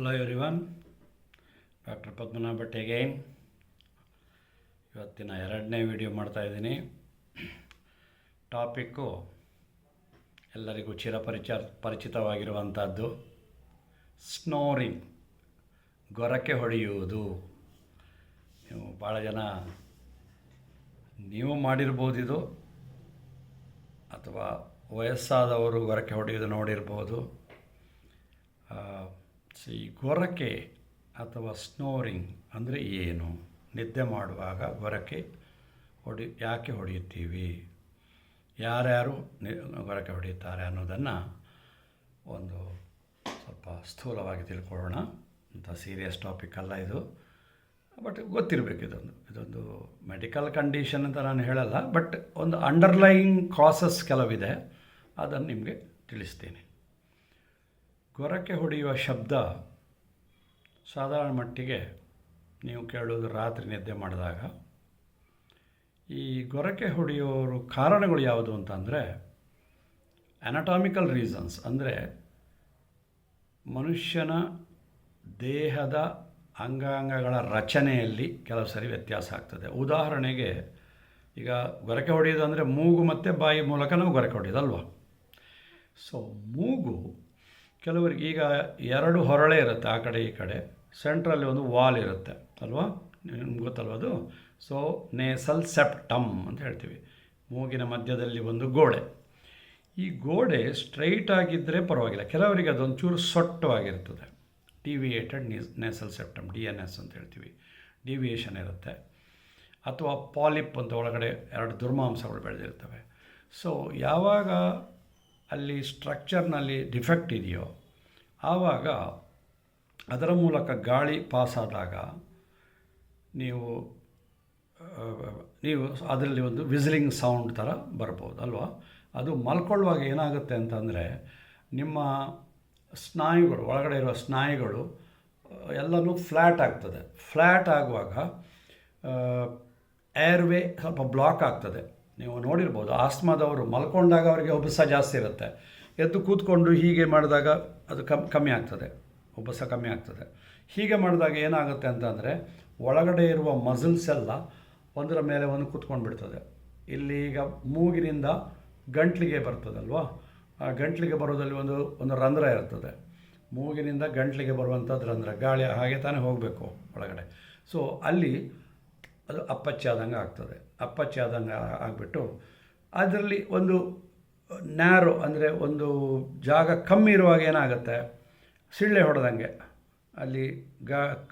Hello everyone, doctor Padmanabha Bhat again. ಇವತ್ತಿನ 2ನೇ video ಮಾಡ್ತಾಯಿದ್ದೀನಿ. ಟಾಪಿಕ್ಕು ಎಲ್ಲರಿಗೂ ಪರಿಚಿತವಾಗಿರುವಂಥದ್ದು ಸ್ನೋರಿಂಗ್, ಗೊರಕೆ ಹೊಡೆಯುವುದು. ಭಾಳ ಜನ ನೀವು ಮಾಡಿರ್ಬೋದಿದು, ಅಥವಾ ವಯಸ್ಸಾದವರು ಗೊರಕೆ ಹೊಡೆಯೋದು ನೋಡಿರ್ಬೋದು. ಈ ಗೊರಕೆ ಅಥವಾ ಸ್ನೋರಿಂಗ್ ಅಂದರೆ ಏನು? ನಿದ್ದೆ ಮಾಡುವಾಗ ಗೊರಕೆ ಯಾಕೆ ಹೊಡೆಯುತ್ತೀವಿ, ಯಾರ್ಯಾರು ಗೊರಕೆ ಹೊಡೆಯುತ್ತಾರೆ ಅನ್ನೋದನ್ನು ಒಂದು ಸ್ವಲ್ಪ ಸ್ಥೂಲವಾಗಿ ತಿಳ್ಕೊಳ್ಳೋಣ. ಅಂತ ಸೀರಿಯಸ್ ಟಾಪಿಕ್ ಅಲ್ಲ ಇದು, ಬಟ್ ಗೊತ್ತಿರಬೇಕು. ಇದೊಂದು ಮೆಡಿಕಲ್ ಕಂಡೀಷನ್ ಅಂತ ನಾನು ಹೇಳಲ್ಲ, ಬಟ್ ಒಂದು ಅಂಡರ್ಲೈಯಿಂಗ್ ಕಾಸಸ್ ಕೆಲವಿದೆ, ಅದನ್ನು ನಿಮಗೆ ತಿಳಿಸ್ತೀನಿ. ಗೊರಕೆ ಹೊಡೆಯುವ ಶಬ್ದ ಸಾಧಾರಣ ಮಟ್ಟಿಗೆ ನೀವು ಕೇಳೋದು ರಾತ್ರಿ ನಿದ್ದೆ ಮಾಡಿದಾಗ. ಈ ಗೊರಕೆ ಹೊಡೆಯೋರು ಕಾರಣಗಳು ಯಾವುದು ಅಂತಂದರೆ ಅನಾಟಾಮಿಕಲ್ ರೀಸನ್ಸ್, ಅಂದರೆ ಮನುಷ್ಯನ ದೇಹದ ಅಂಗಾಂಗಗಳ ರಚನೆಯಲ್ಲಿ ಕೆಲವು ಸರಿ ವ್ಯತ್ಯಾಸ ಆಗ್ತದೆ. ಉದಾಹರಣೆಗೆ, ಈಗ ಗೊರಕೆ ಹೊಡೆಯೋದು ಅಂದರೆ ಮೂಗು ಮತ್ತು ಬಾಯಿ ಮೂಲಕ ನಾವು ಗೊರಕೆ ಹೊಡೆಯೋದಲ್ವ. ಸೊ ಮೂಗು ಕೆಲವರಿಗೆ, ಈಗ 2 ಹೊರಳೆ ಇರುತ್ತೆ ಆ ಕಡೆ ಈ ಕಡೆ, ಸೆಂಟ್ರಲ್ಲಿ ಒಂದು ವಾಲ್ ಇರುತ್ತೆ ಅಲ್ವಾ, ನಿಮ್ಗೆ ಗೊತ್ತಲ್ವ ಅದು. ಸೊ ನೇಸಲ್ ಸೆಪ್ಟಮ್ ಅಂತ ಹೇಳ್ತೀವಿ, ಮೂಗಿನ ಮಧ್ಯದಲ್ಲಿ ಒಂದು ಗೋಡೆ. ಈ ಗೋಡೆ ಸ್ಟ್ರೈಟ್ ಆಗಿದ್ದರೆ ಪರವಾಗಿಲ್ಲ, ಕೆಲವರಿಗೆ ಅದೊಂಚೂರು ಸೊಟ್ಟವಾಗಿರ್ತದೆ. ಡಿವಿಯೇಟೆಡ್ ನೇಸಲ್ ಸೆಪ್ಟಮ್, DNS ಅಂತ ಹೇಳ್ತೀವಿ, ಡಿವಿಯೇಷನ್ ಇರುತ್ತೆ. ಅಥವಾ ಪಾಲಿಪ್ ಅಂತ ಒಳಗಡೆ 2 ದುರ್ಮಾಂಸಗಳು ಬೆಳೆದಿರ್ತವೆ. ಸೊ ಯಾವಾಗ ಅಲ್ಲಿ ಸ್ಟ್ರಕ್ಚರ್ನಲ್ಲಿ ಡಿಫೆಕ್ಟ್ ಇದೆಯೋ ಆವಾಗ ಅದರ ಮೂಲಕ ಗಾಳಿ ಪಾಸಾದಾಗ ನೀವು ಅದರಲ್ಲಿ ಒಂದು ವಿಸಿಲಿಂಗ್ ಸೌಂಡ್ ಥರ ಬರ್ಬೋದು ಅಲ್ವಾ. ಅದು ಮಲ್ಕೊಳ್ಳುವಾಗ ಏನಾಗುತ್ತೆ ಅಂತಂದರೆ ನಿಮ್ಮ ಸ್ನಾಯುಗಳು, ಒಳಗಡೆ ಇರುವ ಸ್ನಾಯುಗಳು ಎಲ್ಲನೂ ಫ್ಲ್ಯಾಟ್ ಆಗ್ತದೆ. ಫ್ಲ್ಯಾಟ್ ಆಗುವಾಗ ಏರ್ವೇ ಸ್ವಲ್ಪ ಬ್ಲಾಕ್ ಆಗ್ತದೆ. ನೀವು ನೋಡಿರ್ಬೋದು, ಆಸ್ಮಾದವರು ಮಲ್ಕೊಂಡಾಗ ಅವರಿಗೆ ಉಬ್ಬಸ ಜಾಸ್ತಿ ಇರುತ್ತೆ, ಎದ್ದು ಕೂತ್ಕೊಂಡು ಹೀಗೆ ಮಾಡಿದಾಗ ಅದು ಕಮ್ಮಿ ಆಗ್ತದೆ, ಉಬ್ಬಸ ಕಮ್ಮಿ ಆಗ್ತದೆ. ಹೀಗೆ ಮಾಡಿದಾಗ ಏನಾಗುತ್ತೆ ಅಂತಂದರೆ ಒಳಗಡೆ ಇರುವ ಮಸಲ್ಸ್ ಎಲ್ಲ ಒಂದರ ಮೇಲೆ ಒಂದು ಕೂತ್ಕೊಂಡು ಬಿಡ್ತದೆ. ಇಲ್ಲಿ ಈಗ ಮೂಗಿನಿಂದ ಗಂಟ್ಲಿಗೆ ಬರ್ತದಲ್ವ, ಆ ಗಂಟ್ಲಿಗೆ ಬರೋದಲ್ಲಿ ಒಂದು ರಂಧ್ರ ಇರ್ತದೆ. ಮೂಗಿನಿಂದ ಗಂಟ್ಲಿಗೆ ಬರುವಂಥದ್ದು ರಂಧ್ರ, ಗಾಳಿ ಹಾಗೆ ತಾನೇ ಹೋಗಬೇಕು ಒಳಗಡೆ. ಸೊ ಅಲ್ಲಿ ಅದು ಅಪ್ಪಚ್ಚಿ ಆದಂಗೆ ಆಗ್ತದೆ. ಅಪ್ಪಚ್ಚಿ ಆದಂಗೆ ಆಗಿಬಿಟ್ಟು ಅದರಲ್ಲಿ ಒಂದು ನ್ಯಾರೋ, ಅಂದರೆ ಒಂದು ಜಾಗ ಕಮ್ಮಿ ಇರುವಾಗ ಏನಾಗುತ್ತೆ, ಸಿಳ್ಳೆ ಹೊಡೆದಂಗೆ ಅಲ್ಲಿ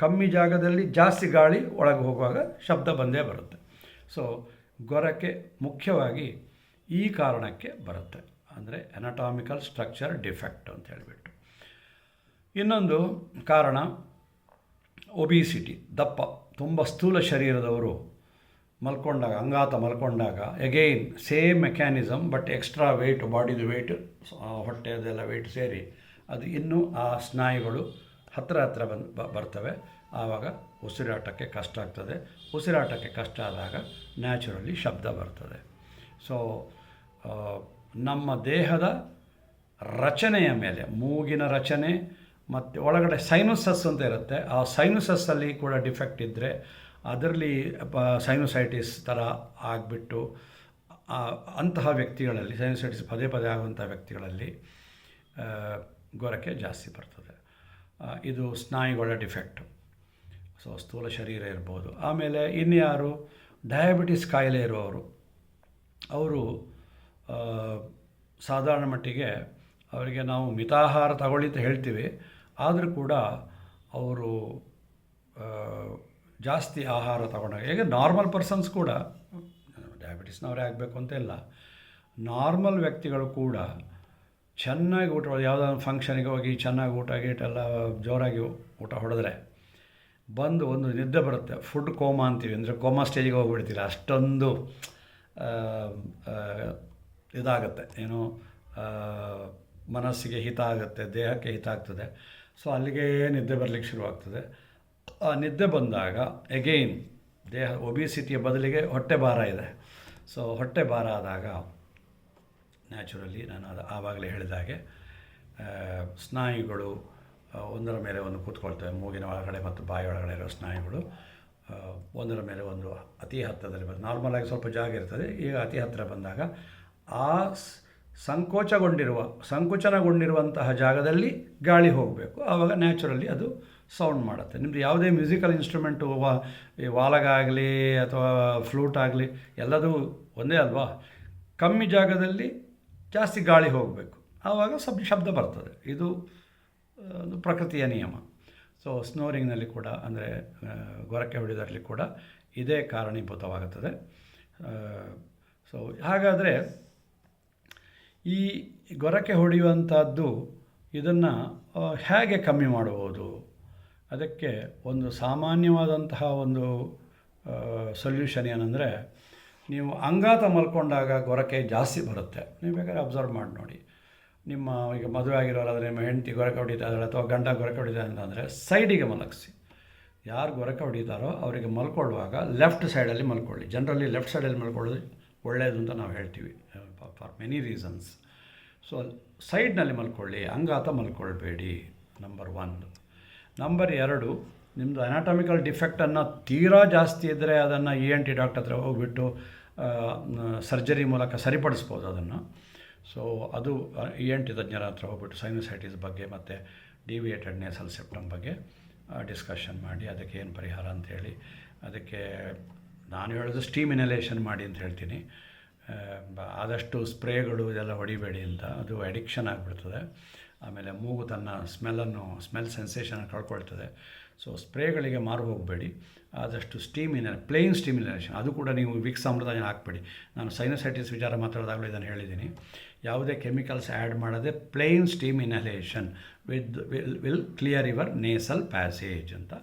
ಕಮ್ಮಿ ಜಾಗದಲ್ಲಿ ಜಾಸ್ತಿ ಗಾಳಿ ಒಳಗೆ ಹೋಗುವಾಗ ಶಬ್ದ ಬಂದೇ ಬರುತ್ತೆ. ಸೊ ಗೊರಕೆ ಮುಖ್ಯವಾಗಿ ಈ ಕಾರಣಕ್ಕೆ ಬರುತ್ತೆ, ಅಂದರೆ ಅನಾಟಾಮಿಕಲ್ ಸ್ಟ್ರಕ್ಚರ್ ಡಿಫೆಕ್ಟ್ ಅಂತ ಹೇಳಿಬಿಟ್ಟು. ಇನ್ನೊಂದು ಕಾರಣ ಒಬಿಸಿಟಿ, ದಪ್ಪ, ತುಂಬ ಸ್ಥೂಲ ಶರೀರದವರು ಮಲ್ಕೊಂಡಾಗ, ಅಂಗಾತ ಮಲ್ಕೊಂಡಾಗ, again same mechanism, but extra weight, ಬಾಡಿದು ವೆಯ್ಟ್, ಹೊಟ್ಟೆದೆಲ್ಲ ವೆಯ್ಟ್ ಸೇರಿ ಅದು ಇನ್ನೂ ಆ ಸ್ನಾಯುಗಳು ಹತ್ತಿರ ಬರ್ತವೆ. ಆವಾಗ ಉಸಿರಾಟಕ್ಕೆ ಕಷ್ಟ ಆಗ್ತದೆ. ಉಸಿರಾಟಕ್ಕೆ ಕಷ್ಟ ಆದಾಗ ನ್ಯಾಚುರಲಿ ಶಬ್ದ ಬರ್ತದೆ. ಸೊ ನಮ್ಮ ದೇಹದ ರಚನೆಯ ಮೇಲೆ, ಮೂಗಿನ ರಚನೆ ಮತ್ತು ಒಳಗಡೆ ಸೈನುಸಸ್ ಅಂತ ಇರುತ್ತೆ, ಆ ಸೈನುಸಸ್ಸಲ್ಲಿ ಕೂಡ ಡಿಫೆಕ್ಟ್ ಇದ್ದರೆ ಅದರಲ್ಲಿ ಸೈನುಸೈಟಿಸ್ ಥರ ಆಗಿಬಿಟ್ಟು ಅಂತಹ ವ್ಯಕ್ತಿಗಳಲ್ಲಿ, ಸೈನುಸೈಟಿಸ್ ಪದೇ ಆಗುವಂಥ ವ್ಯಕ್ತಿಗಳಲ್ಲಿ ಗೊರಕೆ ಜಾಸ್ತಿ ಬರ್ತದೆ. ಇದು ಸ್ನಾಯುಗಳ ಡಿಫೆಕ್ಟು. ಸೊ ಸ್ಥೂಲ ಶರೀರ ಇರ್ಬೋದು. ಆಮೇಲೆ ಇನ್ಯಾರು ಡಯಾಬಿಟಿಸ್ ಕಾಯಿಲೆ ಇರುವವರು, ಅವರು ಸಾಧಾರಣ ಮಟ್ಟಿಗೆ ಅವರಿಗೆ ನಾವು ಮಿತಾಹಾರ ತಗೊಳ್ಳಿ ಅಂತ ಹೇಳ್ತೀವಿ, ಆದರೂ ಕೂಡ ಅವರು ಜಾಸ್ತಿ ಆಹಾರ ತಗೊಂಡಾಗ, ಈಗ ನಾರ್ಮಲ್ ಪರ್ಸನ್ಸ್ ಕೂಡ, ಡಯಾಬಿಟಿಸ್ನವರೇ ಆಗಬೇಕು ಅಂತ ಇಲ್ಲ, ನಾರ್ಮಲ್ ವ್ಯಕ್ತಿಗಳು ಕೂಡ ಚೆನ್ನಾಗಿ ಊಟ, ಯಾವುದಾದ್ರು ಫಂಕ್ಷನಿಗೆ ಹೋಗಿ ಚೆನ್ನಾಗಿ ಊಟ ಗೀಟೆಲ್ಲ ಜೋರಾಗಿ ಊಟ ಹೊಡೆದ್ರೆ ಬಂದು ಒಂದು ನಿದ್ದೆ ಬರುತ್ತೆ. ಫುಡ್ ಕೋಮಾ ಅಂತೀವಿ, ಅಂದರೆ ಕೋಮಾ ಸ್ಟೇಜಿಗೆ ಹೋಗ್ಬಿಡ್ತೀರ, ಅಷ್ಟೊಂದು ಇದಾಗುತ್ತೆ, ಏನು ಮನಸ್ಸಿಗೆ ಹಿತ ಆಗುತ್ತೆ, ದೇಹಕ್ಕೆ ಹಿತ ಆಗ್ತದೆ. ಸೊ ಅಲ್ಲಿಗೆ ನಿದ್ದೆ ಬರಲಿಕ್ಕೆ ಶುರುವಾಗ್ತದೆ. ಆ ನಿದ್ದೆ ಬಂದಾಗ ಎಗೈನ್ ದೇಹ ಒಬಿಸಿಟಿಯ ಬದಲಿಗೆ ಹೊಟ್ಟೆ ಭಾರ ಇದೆ. ಸೊ ಹೊಟ್ಟೆ ಭಾರ ಆದಾಗ ನ್ಯಾಚುರಲಿ ನಾನು ಆವಾಗಲೇ ಹೇಳಿದಾಗೆ ಸ್ನಾಯುಗಳು ಒಂದರ ಮೇಲೆ ಒಂದು ಕೂತ್ಕೊಳ್ತವೆ. ಮೂಗಿನ ಒಳಗಡೆ ಮತ್ತು ಬಾಯಿ ಒಳಗಡೆ ಇರೋ ಸ್ನಾಯುಗಳು ಒಂದರ ಮೇಲೆ ಒಂದು ಅತಿ ಹತ್ತಿರದಲ್ಲಿ ಬರ್ತದೆ. ನಾರ್ಮಲಾಗಿ ಸ್ವಲ್ಪ ಜಾಗ ಇರ್ತದೆ, ಈಗ ಅತಿ ಹತ್ತಿರ ಬಂದಾಗ ಆ ಸಂಕುಚನಗೊಂಡಿರುವಂತಹ ಜಾಗದಲ್ಲಿ ಗಾಳಿ ಹೋಗಬೇಕು. ಆವಾಗ ನ್ಯಾಚುರಲಿ ಅದು ಸೌಂಡ್ ಮಾಡುತ್ತೆ. ನಿಮ್ಮದು ಯಾವುದೇ ಮ್ಯೂಸಿಕಲ್ ಇನ್ಸ್ಟ್ರೂಮೆಂಟು, ಈ ವಾಲಗಾಗಲಿ ಅಥವಾ ಫ್ಲೂಟ್ ಆಗಲಿ ಎಲ್ಲದೂ ಒಂದೇ ಅಲ್ವಾ. ಕಮ್ಮಿ ಜಾಗದಲ್ಲಿ ಜಾಸ್ತಿ ಗಾಳಿ ಹೋಗಬೇಕು, ಆವಾಗ ಶಬ್ದ ಬರ್ತದೆ. ಇದು ಪ್ರಕೃತಿಯ ನಿಯಮ. ಸೊ ಸ್ನೋರಿಂಗ್ನಲ್ಲಿ ಕೂಡ, ಅಂದರೆ ಗೊರಕೆ ಹೊಡೆಯೋದ್ರಲ್ಲಿ ಕೂಡ ಇದೇ ಕಾರಣೀಭೂತವಾಗುತ್ತದೆ. ಸೊ ಹಾಗಾದರೆ ಈ ಗೊರಕೆ ಹೊಡೆಯುವಂಥದ್ದು ಇದನ್ನು ಹೇಗೆ ಕಮ್ಮಿ ಮಾಡಬಹುದು? ಅದಕ್ಕೆ ಒಂದು ಸಾಮಾನ್ಯವಾದಂತಹ ಒಂದು ಸೊಲ್ಯೂಷನ್ ಏನಂದರೆ, ನೀವು ಅಂಗಾತ ಮಲ್ಕೊಂಡಾಗ ಗೊರಕೆ ಜಾಸ್ತಿ ಬರುತ್ತೆ. ನೀವು ಬೇಕಾದ್ರೆ ಅಬ್ಸರ್ವ್ ಮಾಡಿ ನೋಡಿ. ನಿಮ್ಮ ಈಗ ಮದುವೆ ಆಗಿರೋರಾದರೆ ನಿಮ್ಮ ಹೆಂಡತಿ ಗೊರಕೆ ಹೊಡಿತಾ ಇದ್ದಾರೆ ಅಥವಾ ಗಂಡ ಗೊರಕೆ ಹೊಡಿತಾ ಅಂತಂದರೆ ಸೈಡಿಗೆ ಮಲಗಿಸಿ. ಯಾರು ಗೊರಕೆ ಹೊಡಿತಾರೋ ಅವರಿಗೆ ಮಲ್ಕೊಳ್ಳುವಾಗ ಲೆಫ್ಟ್ ಸೈಡಲ್ಲಿ ಮಲ್ಕೊಳ್ಳಿ. ಜನರಲಿ ಲೆಫ್ಟ್ ಸೈಡಲ್ಲಿ ಮಲ್ಕೊಳ್ಳೋದು ಒಳ್ಳೆಯದು ಅಂತ ನಾವು ಹೇಳ್ತೀವಿ, ಫಾರ್ ಮೆನಿ ರೀಸನ್ಸ್. ಸೊ ಸೈಡ್ನಲ್ಲಿ ಮಲ್ಕೊಳ್ಳಿ, ಅಂಗಾತ ಮಲ್ಕೊಳ್ಬೇಡಿ, ನಂಬರ್ 1. ನಂಬರ್ 2, ನಿಮ್ಮದು ಅನಾಟಮಿಕಲ್ ಡಿಫೆಕ್ಟನ್ನು ತೀರಾ ಜಾಸ್ತಿ ಇದ್ದರೆ ಅದನ್ನು ENT ಡಾಕ್ಟರ್ ಹತ್ರ ಹೋಗ್ಬಿಟ್ಟು ಸರ್ಜರಿ ಮೂಲಕ ಸರಿಪಡಿಸ್ಬೋದು ಅದನ್ನು. ಸೊ ಅದು ENT ತಜ್ಞರ ಹತ್ರ ಹೋಗ್ಬಿಟ್ಟು ಸೈನಸೈಟಿಸ್ ಬಗ್ಗೆ ಮತ್ತು ಡಿವಿಯೇಟೆಡ್ ನೇಸಲ್ ಸೆಪ್ಟಮ್ ಬಗ್ಗೆ ಡಿಸ್ಕಷನ್ ಮಾಡಿ ಅದಕ್ಕೆ ಏನು ಪರಿಹಾರ ಅಂಥೇಳಿ, ಅದಕ್ಕೆ ನಾನು ಹೇಳೋದು ಸ್ಟೀಮ್ ಇನಲೇಷನ್ ಮಾಡಿ ಅಂತ ಹೇಳ್ತೀನಿ. ಆದಷ್ಟು ಸ್ಪ್ರೇಗಳು ಇದೆಲ್ಲ ಹೊಡಿಬೇಡಿ ಅಂತ, ಅದು ಅಡಿಕ್ಷನ್ ಆಗಿಬಿಡ್ತದೆ. ಆಮೇಲೆ ಮೂಗು ತನ್ನ ಸ್ಮೆಲ್ ಸೆನ್ಸೇಷನ್ ಕಳ್ಕೊಳ್ತದೆ. ಸೊ ಸ್ಪ್ರೇಗಳಿಗೆ ಮಾರು ಹೋಗಬೇಡಿ. ಆದಷ್ಟು ಪ್ಲೇನ್ ಸ್ಟೀಮ್ ಇನಲೇಷನ್, ಅದು ಕೂಡ ನೀವು ವಿಕ್ಸ್ ಅಮೃತ ಹಾಕಬೇಡಿ. ನಾನು ಸೈನಸೈಟಿಸ್ ವಿಚಾರ ಮಾತಾಡಿದಾಗಲೂ ಇದನ್ನು ಹೇಳಿದ್ದೀನಿ. ಯಾವುದೇ ಕೆಮಿಕಲ್ಸ್ ಆ್ಯಡ್ ಮಾಡದೆ plain steam inhalation will clear your nasal passage ಅಂತ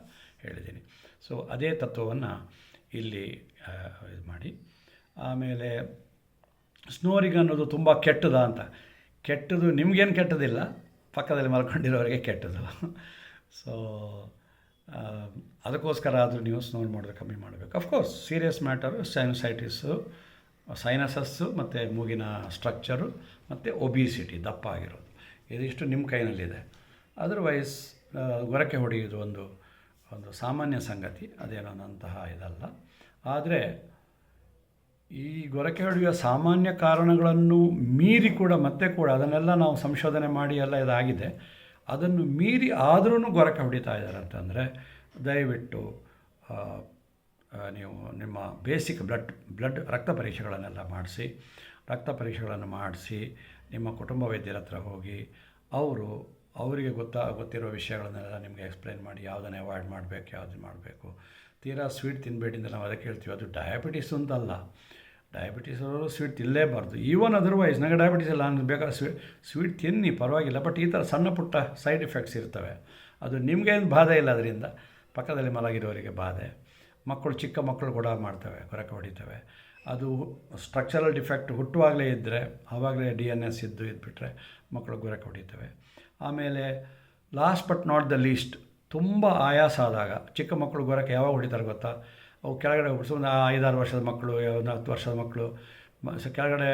ಹೇಳಿದ್ದೀನಿ. ಸೊ ಅದೇ ತತ್ವವನ್ನು ಇಲ್ಲಿ ಇದು ಮಾಡಿ. ಆಮೇಲೆ ಸ್ನೋರಿಂಗ್ ಅನ್ನೋದು ತುಂಬ ಕೆಟ್ಟದ ಅಂತ. ಕೆಟ್ಟದು ನಿಮಗೇನು ಕೆಟ್ಟದಿಲ್ಲ, ಪಕ್ಕದಲ್ಲಿ ಮಲ್ಕೊಂಡಿರೋರಿಗೆ ಕೆಟ್ಟದು. ಸೊ ಅದಕ್ಕೋಸ್ಕರ ಆದರೂ ನೀವು ಸ್ನೋರ್ ಮಾಡೋದು ಕಮ್ಮಿ ಮಾಡಬೇಕು. ಅಫ್ಕೋರ್ಸ್ ಸೀರಿಯಸ್ ಮ್ಯಾಟರು ಸೈನಸಸ್ಸು ಮತ್ತು ಮೂಗಿನ ಸ್ಟ್ರಕ್ಚರು ಮತ್ತು ಒಬಿಸಿಟಿ, ದಪ್ಪ ಆಗಿರೋದು, ಇದಿಷ್ಟು ನಿಮ್ಮ ಕೈನಲ್ಲಿದೆ. ಅದರ್ವೈಸ್ ಗೊರಕೆ ಹೊಡೆಯೋದು ಒಂದು ಸಾಮಾನ್ಯ ಸಂಗತಿ, ಅದೇನೋನಂತಹ ಇದಲ್ಲ. ಆದರೆ ಈ ಗೊರಕೆ ಹೊಡೆಯುವ ಸಾಮಾನ್ಯ ಕಾರಣಗಳನ್ನು ಮೀರಿ ಕೂಡ ಮತ್ತೆ ಕೂಡ ಅದನ್ನೆಲ್ಲ ನಾವು ಸಂಶೋಧನೆ ಮಾಡಿ ಎಲ್ಲ ಇದಾಗಿದೆ. ಅದನ್ನು ಮೀರಿ ಆದ್ರೂ ಗೊರಕೆ ಹೊಡಿತಾ ಇದ್ದಾರೆ ಅಂತಂದರೆ ದಯವಿಟ್ಟು ನೀವು ನಿಮ್ಮ ಬೇಸಿಕ್ ಬ್ಲಡ್ ರಕ್ತ ಪರೀಕ್ಷೆಗಳನ್ನೆಲ್ಲ ಮಾಡಿಸಿ ನಿಮ್ಮ ಕುಟುಂಬ ವೈದ್ಯರ ಹತ್ರ ಹೋಗಿ ಅವರಿಗೆ ಗೊತ್ತಿರೋ ವಿಷಯಗಳನ್ನೆಲ್ಲ ನಿಮಗೆ ಎಕ್ಸ್ಪ್ಲೈನ್ ಮಾಡಿ ಯಾವುದನ್ನು ಅವಾಯ್ಡ್ ಮಾಡಬೇಕು, ಯಾವುದು ಮಾಡಬೇಕು. ತೀರಾ ಸ್ವೀಟ್ ತಿನ್ನಬೇಡಿ ಅಂತ ನಾವು ಅದಕ್ಕೆ ಹೇಳ್ತೀವಿ. ಅದು ಡಯಾಬಿಟೀಸ್ ಅಂತಲ್ಲ, ಡಯಾಬಿಟೀಸ್ ಅವರು ಸ್ವೀಟ್ ತಿನ್ನಲೇಬಾರ್ದು. ಈವನ್ ಅದರ್ವೈಸ್ ನನಗೆ ಡಯಾಬಿಟೀಸ್ ಇಲ್ಲ, ನನಗೆ ಬೇಕಾದ್ರೆ ಸ್ವೀಟ್ ತಿನ್ನಿ ಪರವಾಗಿಲ್ಲ. ಬಟ್ ಈ ಥರ ಸಣ್ಣ ಪುಟ್ಟ ಸೈಡ್ ಎಫೆಕ್ಟ್ಸ್ ಇರ್ತವೆ. ಅದು ನಿಮಗೇನು ಬಾಧೆ ಇಲ್ಲ, ಅದರಿಂದ ಪಕ್ಕದಲ್ಲಿ ಮಲಗಿರೋರಿಗೆ ಬಾಧೆ. ಚಿಕ್ಕ ಮಕ್ಕಳು ಕೂಡ ಮಾಡ್ತವೆ, ಗೊರಕೆ ಹೊಡಿತವೆ. ಅದು ಸ್ಟ್ರಕ್ಚರಲ್ ಡಿಫೆಕ್ಟ್ ಹುಟ್ಟುವಾಗಲೇ ಇದ್ದರೆ, ಆವಾಗಲೇ DNS ಇದ್ದುಬಿಟ್ರೆ ಮಕ್ಕಳು ಗೊರಕೆ ಹೊಡಿತವೆ. ಆಮೇಲೆ last but not the least, ತುಂಬ ಆಯಾಸ ಆದಾಗ ಚಿಕ್ಕ ಮಕ್ಕಳು ಗೊರಕೆ ಯಾವಾಗ ಹೊಡಿತಾರೆ ಗೊತ್ತಾ? ಅವು ಕೆಳಗಡೆ ಒಂದು 5-6 ವರ್ಷದ ಮಕ್ಕಳು, 10 ವರ್ಷದ ಮಕ್ಕಳು ಕೆಳಗಡೆ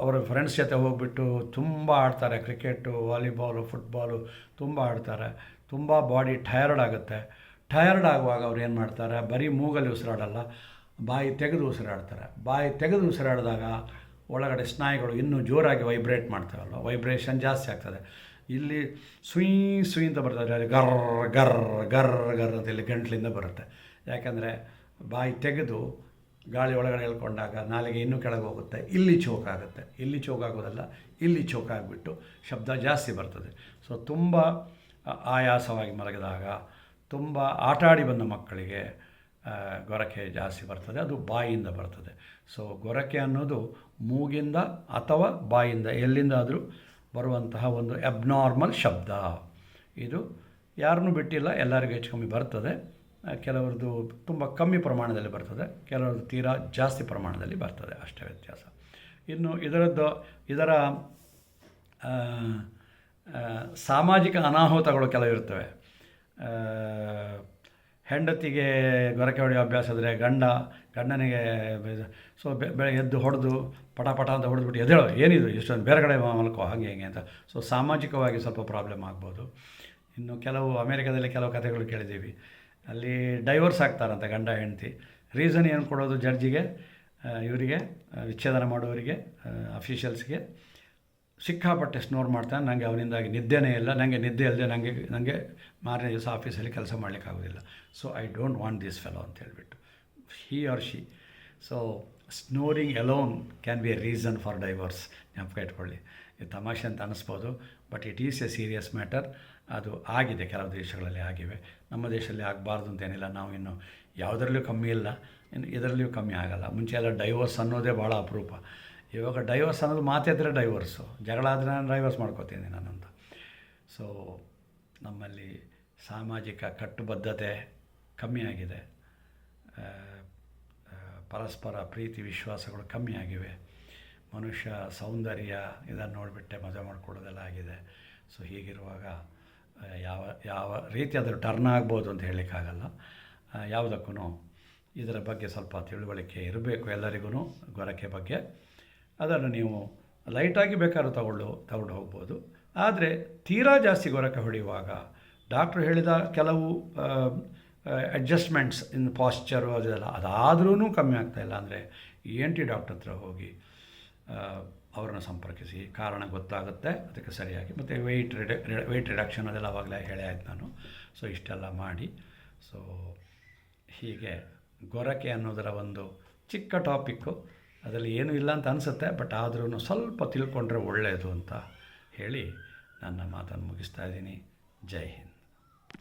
ಅವರ ಫ್ರೆಂಡ್ಸ್ ಜೊತೆ ಹೋಗ್ಬಿಟ್ಟು ತುಂಬ ಆಡ್ತಾರೆ. ಕ್ರಿಕೆಟು, ವಾಲಿಬಾಲು, ಫುಟ್ಬಾಲು ತುಂಬ ಆಡ್ತಾರೆ. ತುಂಬ ಬಾಡಿ ಟಯರ್ಡ್ ಆಗುತ್ತೆ. ಟಯರ್ಡ್ ಆಗುವಾಗ ಅವ್ರು ಏನು ಮಾಡ್ತಾರೆ, ಬರೀ ಮೂಗಲ್ಲಿ ಉಸಿರಾಡಲ್ಲ, ಬಾಯಿ ತೆಗೆದು ಉಸಿರಾಡ್ತಾರೆ. ಬಾಯಿ ತೆಗೆದು ಉಸಿರಾಡಿದಾಗ ಒಳಗಡೆ ಸ್ನಾಯುಗಳು ಇನ್ನೂ ಜೋರಾಗಿ ವೈಬ್ರೇಟ್ ಮಾಡ್ತಾವಲ್ವ, ವೈಬ್ರೇಷನ್ ಜಾಸ್ತಿ ಆಗ್ತದೆ. ಇಲ್ಲಿ ಸುಯ್ ಅಂತ ಬರ್ತದೆ, ಅಲ್ಲಿ ಗರ್ ಗರ್ ಗರ್ ಗರ್ ಅಂತ ಇಲ್ಲಿ ಗಂಟ್ಲಿಂದ ಬರುತ್ತೆ. ಯಾಕಂದರೆ ಬಾಯಿ ತೆಗೆದು ಗಾಳಿ ಒಳಗಡೆ ಎಳ್ಕೊಂಡಾಗ ನಾಲಿಗೆ ಇನ್ನೂ ಕೆಳಗೆ ಹೋಗುತ್ತೆ, ಇಲ್ಲಿ ಚೋಕ್ ಆಗುತ್ತೆ. ಇಲ್ಲಿ ಚೋಕ್ ಆಗೋದಲ್ಲ, ಇಲ್ಲಿ ಚೋಕ್ ಆಗಿಬಿಟ್ಟು ಶಬ್ದ ಜಾಸ್ತಿ ಬರ್ತದೆ. ಸೊ ತುಂಬ ಆಯಾಸವಾಗಿ ಮಲಗಿದಾಗ, ತುಂಬ ಆಟಾಡಿ ಬಂದ ಮಕ್ಕಳಿಗೆ ಗೊರಕೆ ಜಾಸ್ತಿ ಬರ್ತದೆ. ಅದು ಬಾಯಿಯಿಂದ ಬರ್ತದೆ. ಸೊ ಗೊರಕೆ ಅನ್ನೋದು ಮೂಗಿಂದ ಅಥವಾ ಬಾಯಿಂದ ಎಲ್ಲಿಂದಾದರೂ ಬರುವಂತಹ ಒಂದು ಅಬ್ನಾರ್ಮಲ್ ಶಬ್ದ. ಇದು ಯಾರನ್ನೂ ಬಿಟ್ಟಿಲ್ಲ, ಎಲ್ಲರಿಗೂ ಹೆಚ್ಚು ಕಮ್ಮಿ ಬರ್ತದೆ. ಕೆಲವ್ರದ್ದು ತುಂಬ ಕಮ್ಮಿ ಪ್ರಮಾಣದಲ್ಲಿ ಬರ್ತದೆ, ಕೆಲವ್ರದ್ದು ತೀರಾ ಜಾಸ್ತಿ ಪ್ರಮಾಣದಲ್ಲಿ ಬರ್ತದೆ, ಅಷ್ಟೇ ವ್ಯತ್ಯಾಸ. ಇನ್ನು ಇದರ ಸಾಮಾಜಿಕ ಅನಾಹುತಗಳು ಕೆಲವಿರ್ತವೆ. ಹೆಂಡತಿಗೆ ಗೊರಕೆ ಹೊಡೆಯೋ ಅಭ್ಯಾಸ ಇದ್ದರೆ ಗಂಡನಿಗೆ ಸೊ ಬೆಳಗ್ಗೆ ಎದ್ದು ಹೊಡೆದು ಪಟ ಅಂತ ಹೊಡೆದ್ಬಿಟ್ಟು ಎದ್ದೇಳೋ ಏನಿದು ಇಷ್ಟೊಂದು ಬೇರೆ ಕಡೆ ಮಲ್ಕೋ ಹಾಗೆ ಅಂತ. ಸೊ ಸಾಮಾಜಿಕವಾಗಿ ಸ್ವಲ್ಪ ಪ್ರಾಬ್ಲಮ್ ಆಗ್ಬೋದು. ಇನ್ನು ಕೆಲವು ಅಮೇರಿಕಾದಲ್ಲಿ ಕೆಲವು ಕಥೆಗಳು ಕೇಳಿದ್ದೀವಿ, ಅಲ್ಲಿ ಡೈವರ್ಸ್ ಆಗ್ತಾರಂತೆ ಗಂಡ ಹೆಂಡತಿ. ರೀಸನ್ ಏನು ಕೊಡೋದು ಜಡ್ಜಿಗೆ, ಇವರಿಗೆ ವಿಚ್ಛೇದನ ಮಾಡೋರಿಗೆ, ಅಫಿಷಿಯಲ್ಸ್ಗೆ, ಸಿಕ್ಕಾಪಟ್ಟೆ ಸ್ನೋರ್ ಮಾಡ್ತಾನೆ, ನನಗೆ ಅವನಿಂದಾಗಿ ನಿದ್ದೆನೇ ಇಲ್ಲ, ನನಗೆ ನಿದ್ದೆ ಇಲ್ಲದೆ ನನಗೆ ಮಾರನೇ ದಿವಸ ಆಫೀಸಲ್ಲಿ ಕೆಲಸ ಮಾಡಲಿಕ್ಕಾಗೋದಿಲ್ಲ, so I don't want this fellow ಅಂತ ಹೇಳಿಬಿಟ್ಟು he or she. So snoring alone can be a reason for divorce. ಜ್ಞಾಪಕ ಇಟ್ಕೊಳ್ಳಿ. ಇದು ತಮಾಷೆ ಅಂತ ಅನ್ನಿಸ್ಬೋದು, but it is a serious matter. ಅದು ಆಗಿದೆ, ಕೆಲವು ದೇಶಗಳಲ್ಲಿ ಆಗಿವೆ. ನಮ್ಮ ದೇಶದಲ್ಲಿ ಆಗಬಾರ್ದು ಅಂತೇನಿಲ್ಲ, ನಾವು ಇನ್ನು ಯಾವುದರಲ್ಲೂ ಕಮ್ಮಿ ಇಲ್ಲ, ಇನ್ನು ಇದರಲ್ಲಿಯೂ ಕಮ್ಮಿ ಆಗಲ್ಲ. ಮುಂಚೆ ಎಲ್ಲ ಡೈವರ್ಸ್ ಅನ್ನೋದೇ ಭಾಳ ಅಪರೂಪ. ಇವಾಗ ಡೈವರ್ಸ್ ಅನ್ನೋದು ಮಾತಾಡಿದ್ರೆ ಡೈವರ್ಸು, ಜಗಳ ಆದರೆ ನಾನು ಡೈವರ್ಸ್ ಮಾಡ್ಕೋತೀನಿ ನಾನಂತ. ಸೊ ನಮ್ಮಲ್ಲಿ ಸಾಮಾಜಿಕ ಕಟ್ಟುಬದ್ಧತೆ ಕಮ್ಮಿ ಆಗಿದೆ, ಪರಸ್ಪರ ಪ್ರೀತಿ ವಿಶ್ವಾಸಗಳು ಕಮ್ಮಿ ಆಗಿವೆ, ಮನುಷ್ಯ ಸೌಂದರ್ಯ ಇದನ್ನು ನೋಡಿಬಿಟ್ಟೆ ಮದುವೆ ಮಾಡ್ಕೊಳ್ಳೋದೆಲ್ಲ ಆಗಿದೆ. ಸೊ ಹೀಗಿರುವಾಗ ಯಾವ ರೀತಿ ಅದರ ಟರ್ನ್ ಆಗ್ಬೋದು ಅಂತ ಹೇಳಲಿಕ್ಕಾಗಲ್ಲ. ಯಾವುದಕ್ಕೂ ಇದರ ಬಗ್ಗೆ ಸ್ವಲ್ಪ ತಿಳುವಳಿಕೆ ಇರಬೇಕು ಎಲ್ಲರಿಗೂ, ಗೊರಕೆ ಬಗ್ಗೆ. ಅದನ್ನು ನೀವು ಲೈಟಾಗಿ ಬೇಕಾದ್ರೂ ತಗೊಂಡು ಹೋಗ್ಬೋದು. ಆದರೆ ತೀರಾ ಜಾಸ್ತಿ ಗೊರಕೆ ಹೊಡೆಯುವಾಗ ಡಾಕ್ಟ್ರು ಹೇಳಿದ ಕೆಲವು ಅಡ್ಜಸ್ಟ್ಮೆಂಟ್ಸ್ ಇನ್ ಪಾಶ್ಚರು ಅದೆಲ್ಲ ಅದಾದ್ರೂ ಕಮ್ಮಿ ಆಗ್ತಾಯಿಲ್ಲ ಅಂದರೆ ENT ಡಾಕ್ಟ್ರ್ ಹತ್ರ ಹೋಗಿ ಅವರನ್ನು ಸಂಪರ್ಕಿಸಿ, ಕಾರಣ ಗೊತ್ತಾಗುತ್ತೆ ಅದಕ್ಕೆ ಸರಿಯಾಗಿ. ಮತ್ತು ವೆಯ್ಟ್ ರಿಡಕ್ಷನ್ ಅದೆಲ್ಲ ಆವಾಗಲೇ ಹೇಳೇ ಆಯ್ತು ನಾನು. ಸೊ ಇಷ್ಟೆಲ್ಲ ಮಾಡಿ, ಸೊ ಹೀಗೆ ಗೊರಕೆ ಅನ್ನೋದರ ಒಂದು ಚಿಕ್ಕ ಟಾಪಿಕ್ಕು, ಅದರಲ್ಲಿ ಏನೂ ಇಲ್ಲ ಅಂತ ಅನಿಸುತ್ತೆ, ಬಟ್ ಆದ್ರೂ ಸ್ವಲ್ಪ ತಿಳ್ಕೊಂಡ್ರೆ ಒಳ್ಳೆಯದು ಅಂತ ಹೇಳಿ ನನ್ನ ಮಾತನ್ನು ಮುಗಿಸ್ತಾ ಇದ್ದೀನಿ. ಜೈ ಹಿಂದ್.